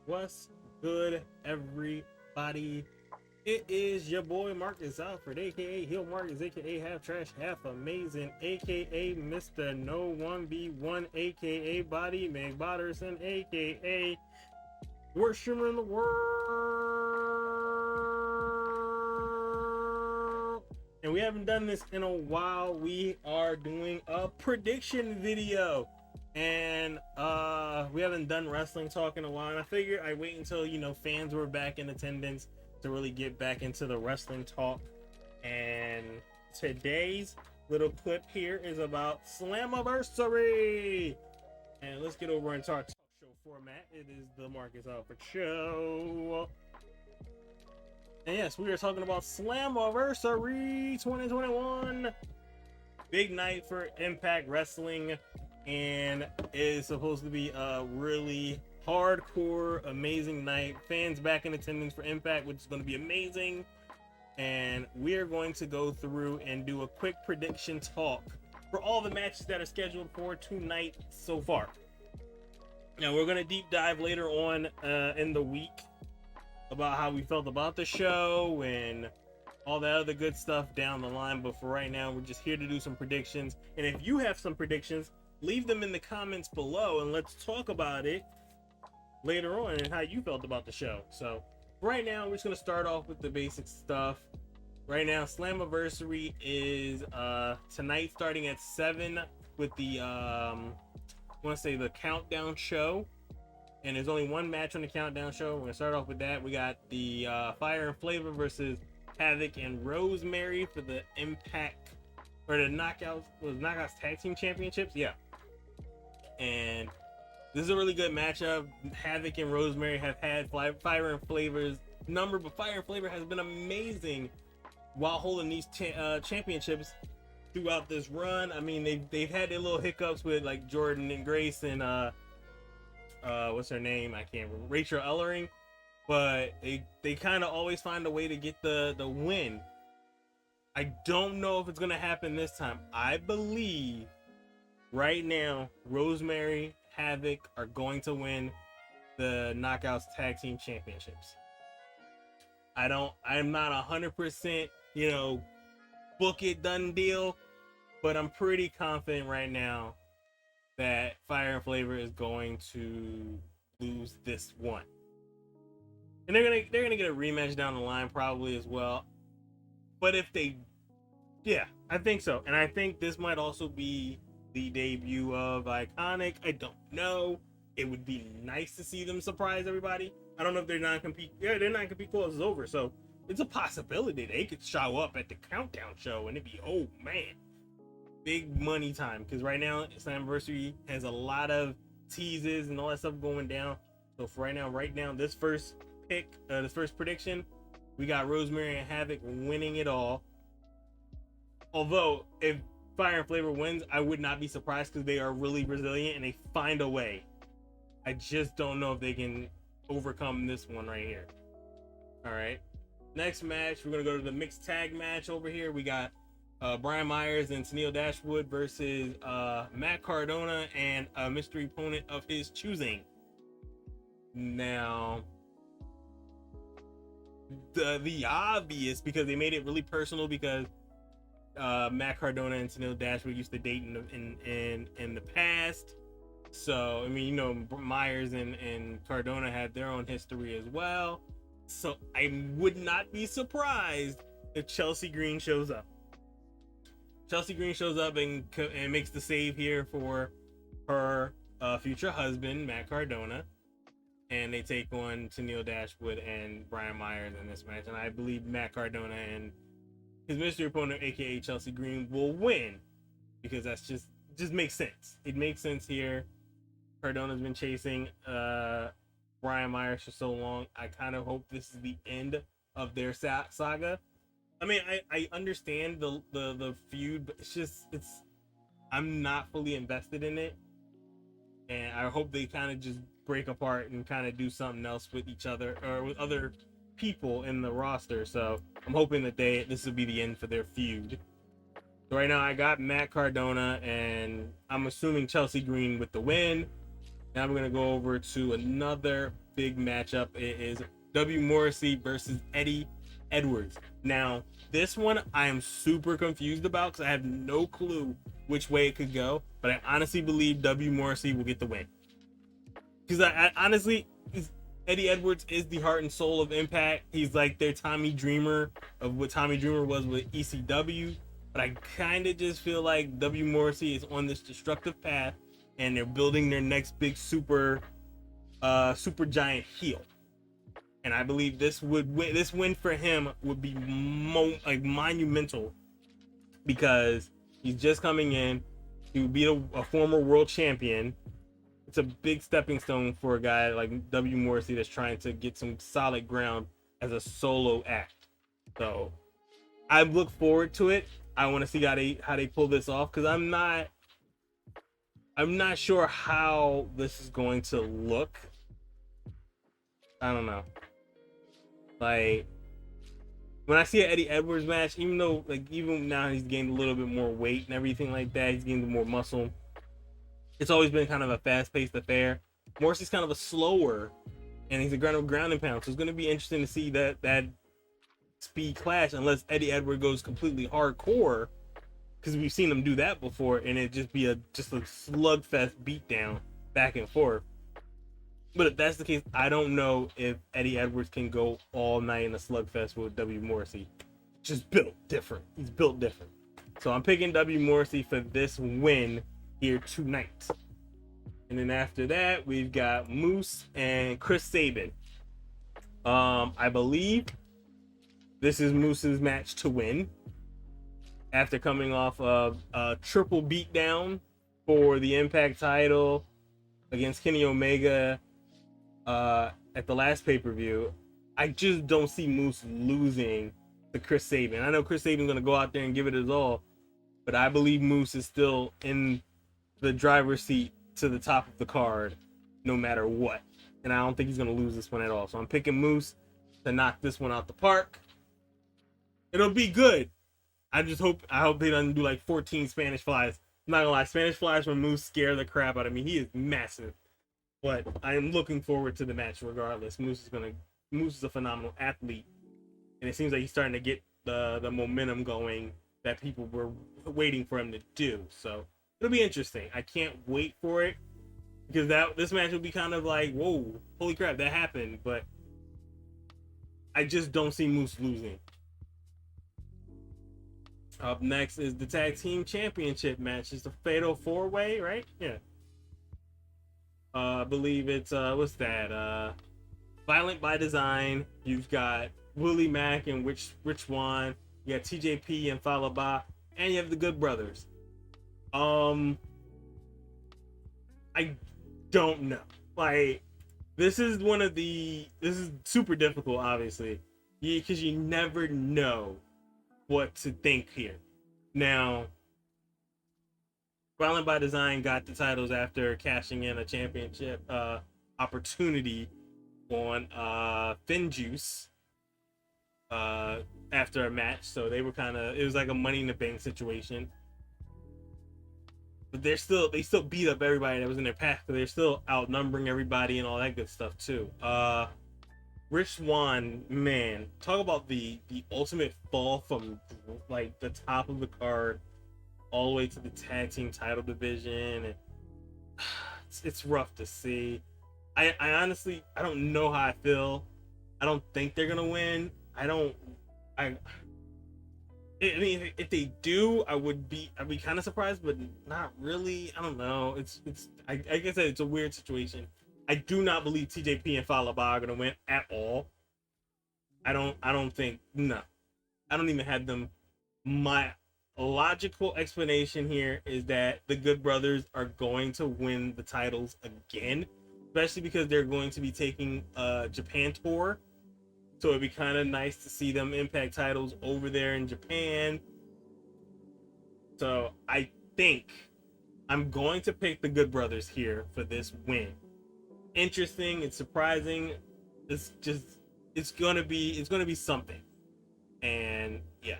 What's good, everybody? It is your boy Marcus Alford, aka Heel Marcus, aka Half Trash, Half Amazing, aka Mr. No 1v1, aka Body McBotterson, aka worst streamer in the world. And we haven't done this in a while. We are doing a prediction video. And we haven't done wrestling talk in a while, and I figured I'd wait until fans were back in attendance to really get back into the wrestling talk. And today's little clip here is about Slammiversary, and let's get over into our talk show format. It is the Marcus Alford Show, and yes, we are talking about Slammiversary 2021. Big night for Impact Wrestling. And it is supposed to be a really hardcore, amazing night. Fans back in attendance for Impact, which is going to be amazing. And we are going to go through and do a quick prediction talk for all the matches that are scheduled for tonight so far. Now, we're going to deep dive later on in the week about how we felt about the show and all that other good stuff down the line. But for right now, we're just here to do some predictions. And if you have some predictions, leave them in the comments below and let's talk about it later on and how you felt about the show. So right now, we're just going to start off with the basic stuff. Right now, Slammiversary is tonight starting at 7 with the the countdown show. And there's only one match on the countdown show. We're going to start off with that. We got the Fire and Flavor versus Havoc and Rosemary for the Impact or the Knockouts Tag Team Championships. Yeah. And this is a really good matchup. Havoc and Rosemary have had Fire and Flavor's number, but Fire and Flavor has been amazing while holding these championships throughout this run. I mean, they've had their little hiccups with like Jordan and Grace and what's her name? I can't remember. Rachel Ellering, but they kind of always find a way to get the win. I don't know if it's gonna happen this time. I believe right now, Rosemary, Havoc are going to win the Knockouts Tag Team Championships. I'm not 100%, book it, done deal, but I'm pretty confident right now that Fire and Flavor is going to lose this one. And they're gonna get a rematch down the line probably as well. But if they, yeah, I think so. And I think this might also be the debut of Iconic. I don't know. It would be nice to see them surprise everybody. I don't know if their non-compete clause is over, so it's a possibility they could show up at the countdown show and it'd be, oh man, big money time. Because right now, Slammiversary has a lot of teases and all that stuff going down. So for right now, this first prediction, we got Rosemary and Havoc winning it all. Although, if Fire and Flavor wins, I would not be surprised because they are really resilient and they find a way. I just don't know if they can overcome this one right here. All right. Next match, we're going to go to the mixed tag match over here. We got Brian Myers and Tennille Dashwood versus Matt Cardona and a mystery opponent of his choosing. Now, the obvious, because they made it really personal, because Matt Cardona and Tennille Dashwood used to date in the past. So, I mean, Myers and Cardona had their own history as well. So, I would not be surprised if Chelsea Green shows up. Chelsea Green shows up and makes the save here for her future husband, Matt Cardona. And they take on Tennille Dashwood and Brian Myers in this match. And I believe Matt Cardona and his mystery opponent, aka Chelsea Green, will win, because that's just makes sense. It makes sense here. Cardona's been chasing Brian Myers for so long. I kind of hope this is the end of their saga. I mean, I understand the feud, but I'm not fully invested in it, and I hope they kind of just break apart and kind of do something else with each other or with other people in the roster. So I'm hoping that this will be the end for their feud. So right now I got Matt Cardona and I'm assuming Chelsea Green with the win. Now we're gonna go over to another big matchup. It is W Morrissey versus Eddie Edwards. Now, this one I am super confused about because I have no clue which way it could go, but I honestly believe W Morrissey will get the win. Because I honestly, Eddie Edwards is the heart and soul of Impact. He's like their Tommy Dreamer of what Tommy Dreamer was with ECW. But I kind of just feel like W Morrissey is on this destructive path, and they're building their next big super giant heel. And I believe this win for him would be monumental, because he's just coming in. He would be a former world champion. It's a big stepping stone for a guy like W Morrissey that's trying to get some solid ground as a solo act. So I look forward to it. I want to see how they pull this off, because I'm not sure how this is going to look. I don't know. Like, when I see an Eddie Edwards match, even now he's gained a little bit more weight and everything like that, he's gained more muscle. It's always been kind of a fast-paced affair. Morrissey's kind of a slower, and he's a ground and pound, so it's going to be interesting to see that speed clash, unless Eddie Edwards goes completely hardcore, because we've seen him do that before, and it just be a slugfest beatdown back and forth. But if that's the case, I don't know if Eddie Edwards can go all night in a slugfest with W Morrissey. Just built different. He's built different. So I'm picking W Morrissey for this win here tonight. And then after that, we've got Moose and Chris Sabin. I believe this is Moose's match to win, after coming off of a triple beatdown for the Impact title against Kenny Omega at the last pay-per-view. I just don't see Moose losing to Chris Sabin. I know Chris Sabin's going to go out there and give it his all, but I believe Moose is still in the driver's seat to the top of the card no matter what. And I don't think he's going to lose this one at all. So I'm picking Moose to knock this one out the park. It'll be good. I hope they don't do like 14 Spanish flies. I'm not gonna lie, Spanish flies from Moose scare the crap out of me. He is massive. But I am looking forward to the match regardless. Moose is a phenomenal athlete. And it seems like he's starting to get the momentum going that people were waiting for him to do. So it'll be interesting. I can't wait for it, because this match will be kind of like, whoa, holy crap, that happened. But I just don't see Moose losing. Up next is the Tag Team Championship match. It's the Fatal 4-Way, right? Yeah. I believe it's, what's that? Violent by Design. You've got Willie Mack and Rich Swann. You got TJP and Fallah Bahh. And you have the Good Brothers. I don't know. Like, this is super difficult, obviously. Because you never know what to think here. Now, Violent by Design got the titles after cashing in a championship opportunity on Finjuice after a match. So they were it was like a Money in the Bank situation. But they still beat up everybody that was in their path, because they're still outnumbering everybody and all that good stuff too. Rich Swann, man, talk about the ultimate fall from like the top of the card all the way to the tag team title division. And it's rough to see. I honestly, I don't know how I feel. I don't think they're gonna win. I mean, if they do, I'd be kind of surprised, but not really. I don't know. Like I said, it's a weird situation. I do not believe TJP and Fallah Bahh are gonna win at all. I don't think. No, I don't even have them. My logical explanation here is that the Good Brothers are going to win the titles again, especially because they're going to be taking a Japan tour. So it'd be kind of nice to see them Impact titles over there in Japan. So I think I'm going to pick the Good Brothers here for this win. Interesting, it's surprising. It's gonna be something. And yeah.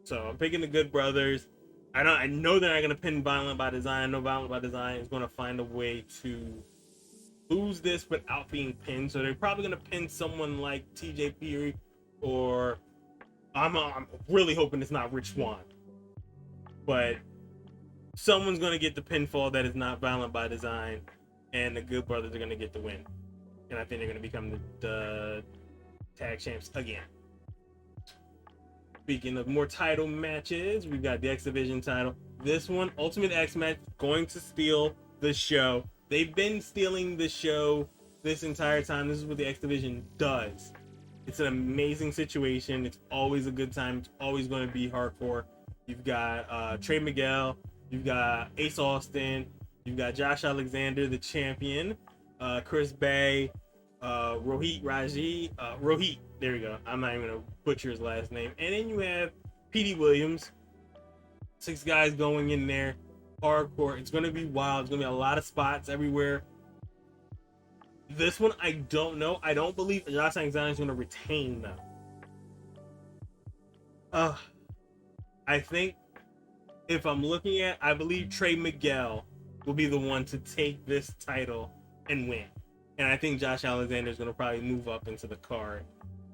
So I'm picking the Good Brothers. I know they're not gonna pin Violent by Design. I know Violent by Design is gonna find a way to lose this without being pinned. So they're probably gonna pin someone like TJ Fury, or I'm really hoping it's not Rich Swann, but someone's gonna get the pinfall that is not violent by design, and the Good Brothers are gonna get the win. And I think they're gonna become the tag champs again. Speaking of more title matches, we've got the X Division title. This one, Ultimate X match, going to steal the show. They've been stealing the show this entire time. This is what the X Division does. It's an amazing situation. It's always a good time. It's always going to be hardcore. You've got Trey Miguel. You've got Ace Austin. You've got Josh Alexander, the champion. Chris Bay. Rohit. There we go. I'm not even going to butcher his last name. And then you have Petey Williams. 6 guys going in there. Hardcore. It's going to be wild. It's going to be a lot of spots everywhere. This one, I don't know. I don't believe Josh Alexander is going to retain them. I think if I'm looking at, I believe Trey Miguel will be the one to take this title and win. And I think Josh Alexander is going to probably move up into the card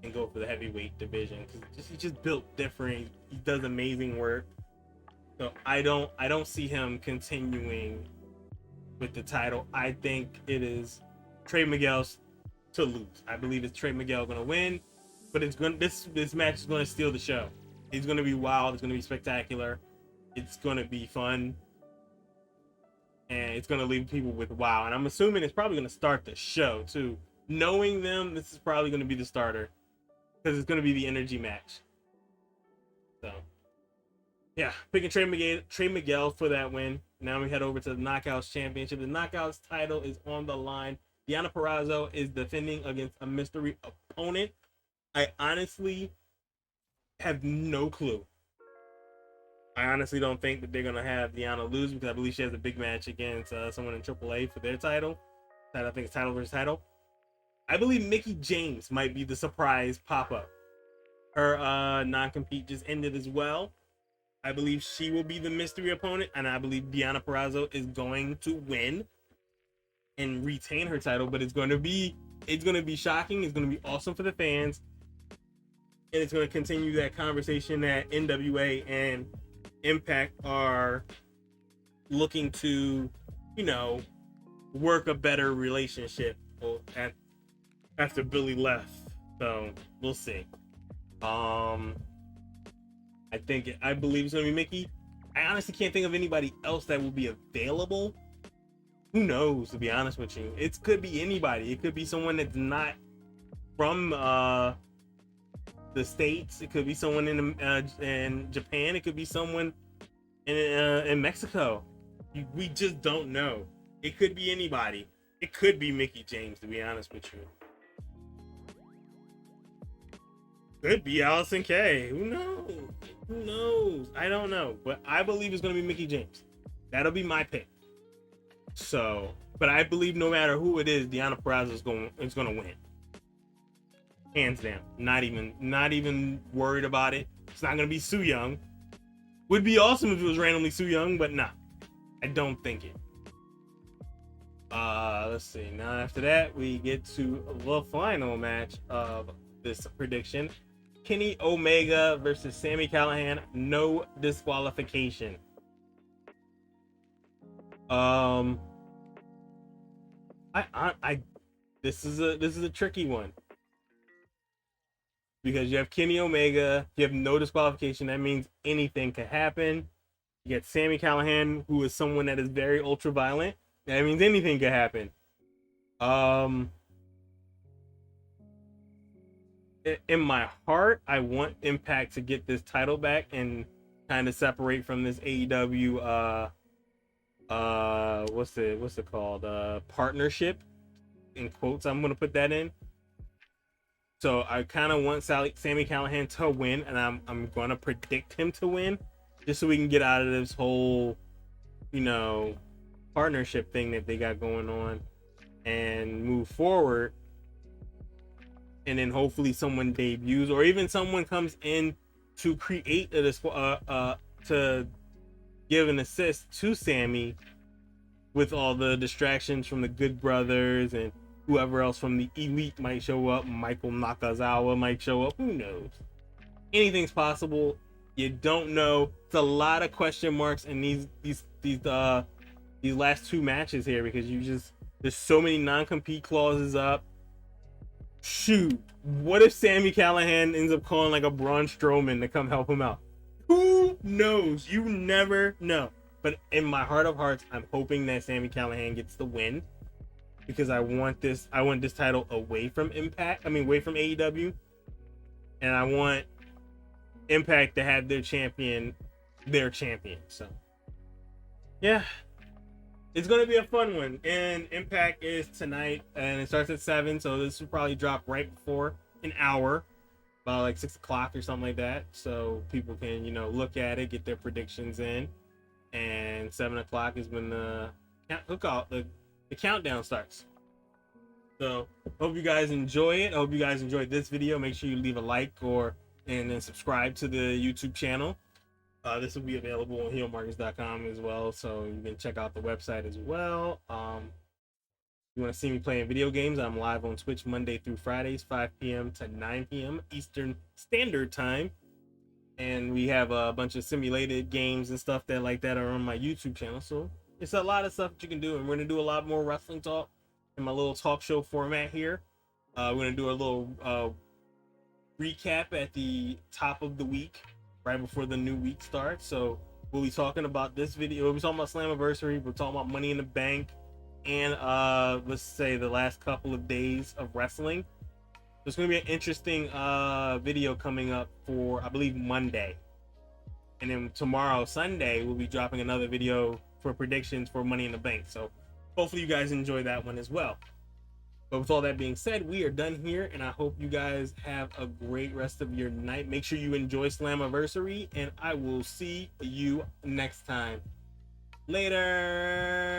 and go for the heavyweight division, because he's just built different. He does amazing work. So I don't see him continuing with the title. I think it is Trey Miguel's to lose. I believe it's Trey Miguel going to win, but this match is going to steal the show. It's going to be wild. It's going to be spectacular. It's going to be fun. And it's going to leave people with wow. And I'm assuming it's probably going to start the show too. Knowing them, this is probably going to be the starter, because it's going to be the energy match. So, yeah, picking Trey Miguel for that win. Now we head over to the Knockouts Championship. The Knockouts title is on the line. Deonna Purrazzo is defending against a mystery opponent. I honestly have no clue. I honestly don't think that they're going to have Deonna lose, because I believe she has a big match against someone in AAA for their title. I think it's title versus title. I believe Mickie James might be the surprise pop-up. Her non-compete just ended as well. I believe she will be the mystery opponent, and I believe Deonna Purrazzo is going to win and retain her title. But it's going to be shocking. It's going to be awesome for the fans, and it's going to continue that conversation that NWA and Impact are looking to, work a better relationship after Billy left. So we'll see. I believe it's gonna be Mickie. I honestly can't think of anybody else that will be available. Who knows, to be honest with you? It could be anybody. It could be someone that's not from the States. It could be someone in Japan. It could be someone in Mexico. We just don't know. It could be anybody. It could be Mickie James, to be honest with you. Could be Allison Kay. Who knows? I don't know. But I believe it's going to be Mickie James. That'll be my pick. So, but I believe no matter who it is, Deonna Purrazzo is going to win. Hands down. Not even worried about it. It's not going to be Su Yung. Would be awesome if it was randomly Su Yung, but nah. I don't think it. Let's see. Now after that, we get to the final match of this prediction. Kenny Omega versus Sami Callahan, no disqualification. This is a tricky one, because you have Kenny Omega, you have no disqualification. That means anything can happen. You get Sami Callahan, who is someone that is very ultra violent. That means anything could happen. In my heart, I want Impact to get this title back and kind of separate from this AEW what's it called, partnership, in quotes. I'm gonna put that in. So I kind of want Sami Callahan to win, and I'm gonna predict him to win, just so we can get out of this whole partnership thing that they got going on and move forward. And then hopefully someone debuts, or even someone comes in to create to give an assist to Sami, with all the distractions from the Good Brothers and whoever else from the Elite might show up. Michael Nakazawa might show up. Who knows? Anything's possible. You don't know. It's a lot of question marks in these last two matches here, because there's so many non-compete clauses up. Shoot, what if Sami Callahan ends up calling like a Braun Strowman to come help him out? Who knows? You never know. But in my heart of hearts, I'm hoping that Sami Callahan gets the win, because I want this title away from Impact. I mean, away from AEW, and I want Impact to have their champion. So yeah, it's gonna be a fun one. And Impact is tonight, and it starts at 7, so this will probably drop right before an hour, about like 6 o'clock or something like that, so people can, you know, look at it, get their predictions in. And 7 o'clock is when the countdown starts. So hope you guys enjoy it. I hope you guys enjoyed this video. Make sure you leave a like and then subscribe to the YouTube channel. This will be available on heelmarkets.com as well, so you can check out the website as well. You want to see me playing video games, I'm live on Twitch Monday through Fridays, 5 p.m. to 9 p.m. Eastern Standard Time. And we have a bunch of simulated games and stuff that are on my YouTube channel. So it's a lot of stuff that you can do. And we're going to do a lot more wrestling talk in my little talk show format here. We're going to do a little recap at the top of the week, right before the new week starts. So we'll be talking about this video. We'll be talking about Slammiversary. We're talking about Money in the Bank. And let's say the last couple of days of wrestling. There's going to be an interesting video coming up for, I believe, Monday. And then tomorrow, Sunday, we'll be dropping another video for predictions for Money in the Bank. So hopefully you guys enjoy that one as well. But with all that being said, we are done here. And I hope you guys have a great rest of your night. Make sure you enjoy Slammiversary. And I will see you next time. Later.